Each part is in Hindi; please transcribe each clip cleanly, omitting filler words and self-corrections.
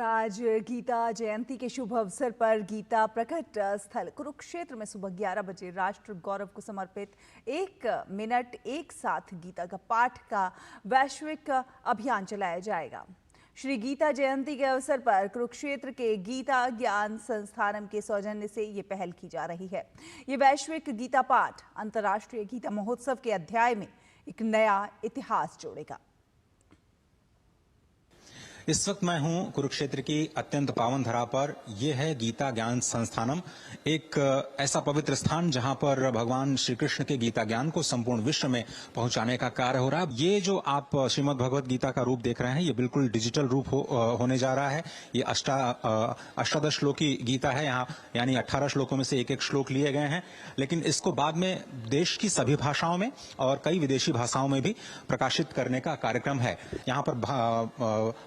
आज गीता जयंती के शुभ अवसर पर गीता प्रकट स्थल कुरुक्षेत्र में सुबह 11 बजे राष्ट्र गौरव को समर्पित 1 मिनट एक साथ गीता का पाठ का वैश्विक अभियान चलाया जाएगा। श्री गीता जयंती के अवसर पर कुरुक्षेत्र के गीता ज्ञान संस्थानम के सौजन्य से ये पहल की जा रही है। ये वैश्विक गीता पाठ अंतर्राष्ट्रीय गीता महोत्सव के अध्याय में एक नया इतिहास जोड़ेगा। इस वक्त मैं हूं कुरुक्षेत्र की अत्यंत पावन धरा पर। यह है गीता ज्ञान संस्थानम, एक ऐसा पवित्र स्थान जहां पर भगवान श्री कृष्ण के गीता ज्ञान को संपूर्ण विश्व में पहुंचाने का कार्य हो रहा है। ये जो आप श्रीमद् भगवत गीता का रूप देख रहे हैं, ये बिल्कुल डिजिटल रूप होने जा रहा है। ये अष्टादश श्लोकी गीता है, यहाँ यानी 18 श्लोकों में से एक एक श्लोक लिए गए हैं, लेकिन इसको बाद में देश की सभी भाषाओं में और कई विदेशी भाषाओं में भी प्रकाशित करने का कार्यक्रम है। यहाँ पर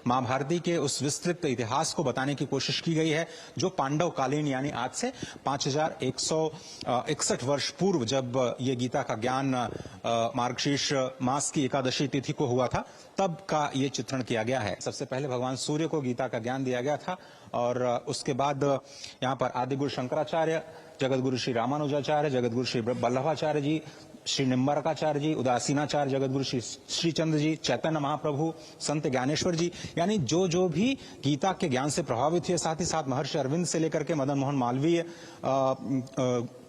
महाभारती के उस विस्तृत इतिहास को बताने की कोशिश की गई है, जो पांडव कालीन यानी आज से 5161 वर्ष पूर्व जब ये गीता का ज्ञान मार्गशीर्ष मास की एकादशी तिथि को हुआ था, तब का ये चित्रण किया गया है। सबसे पहले भगवान सूर्य को गीता का ज्ञान दिया गया था और उसके बाद यहाँ पर आदिगुरु शंकराचार्य, जगतगुरु श्री रामानुजाचार्य, जगतगुरु श्री वल्लभाचार्य जी, श्री निम्बरकाचार्य जी, उदासीनाचार्य, जगतगुरु श्री चंद्र जी, चैतन्य महाप्रभु, संत ज्ञानेश्वर जी, यानी जो भी गीता के ज्ञान से प्रभावित हुए, साथ ही साथ महर्षि अरविंद से लेकर के मदन मोहन मालवीय,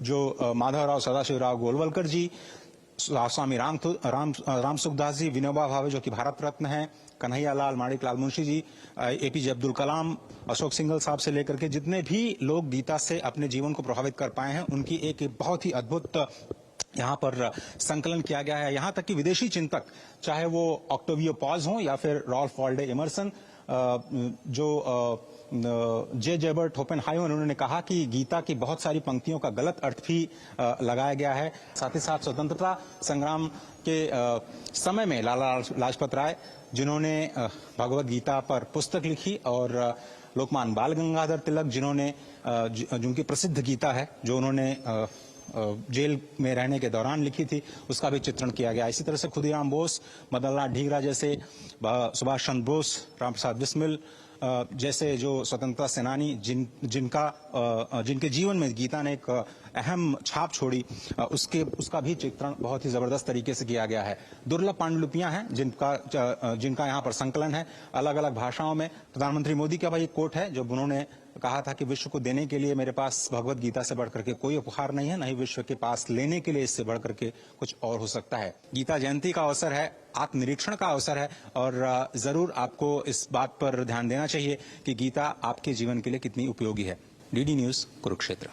जो माधवराव सदाशिवराव गोलवलकर जी, स्वामी राम सुखदास जी, विनोबा भावे जो कि भारत रत्न हैं, कन्हैया लाल, माणिक लाल मुंशी जी, एपीजे अब्दुल कलाम, अशोक सिंघल साहब से लेकर के जितने भी लोग गीता से अपने जीवन को प्रभावित कर पाए हैं, उनकी एक बहुत ही अद्भुत यहाँ पर संकलन किया गया है। यहाँ तक कि विदेशी चिंतक, चाहे वो ऑक्टेवियो पॉज हो या फिर रॉल्फ वॉल्डे इमर्सन, जो जे जेबर्ट होपेनहाइमर, उन्होंने कहा कि गीता की बहुत सारी पंक्तियों का गलत अर्थ भी लगाया गया है। साथ ही साथ स्वतंत्रता संग्राम के समय में लाला लाजपत राय, जिन्होंने भगवत गीता पर पुस्तक लिखी, और लोकमान्य बाल गंगाधर तिलक, जिन्होंने जिनकी प्रसिद्ध गीता है जो उन्होंने जेल में रहने के दौरान लिखी थी, उसका भी चित्रण किया गया। इसी तरह से खुदीराम बोस, मदन लाल ढींगरा जैसे, सुभाष चंद्र बोस, राम प्रसाद बिस्मिल जैसे जो स्वतंत्रता सेनानी, जिनके जीवन में गीता ने एक अहम छाप छोड़ी, उसका भी चित्रण बहुत ही जबरदस्त तरीके से किया गया है। दुर्लभ पांडुलिपियां हैं जिनका यहाँ पर संकलन है अलग अलग भाषाओं में। प्रधानमंत्री मोदी का भाई एक कोट है, जब उन्होंने कहा था कि विश्व को देने के लिए मेरे पास भगवत गीता से बढ़कर के कोई उपहार नहीं है, न ही विश्व के पास लेने के लिए इससे बढ़कर के कुछ और हो सकता है। गीता जयंती का अवसर है, आत्मनिरीक्षण का अवसर है, और जरूर आपको इस बात पर ध्यान देना चाहिए कि गीता आपके जीवन के लिए कितनी उपयोगी है। DD news, Kurukshetra.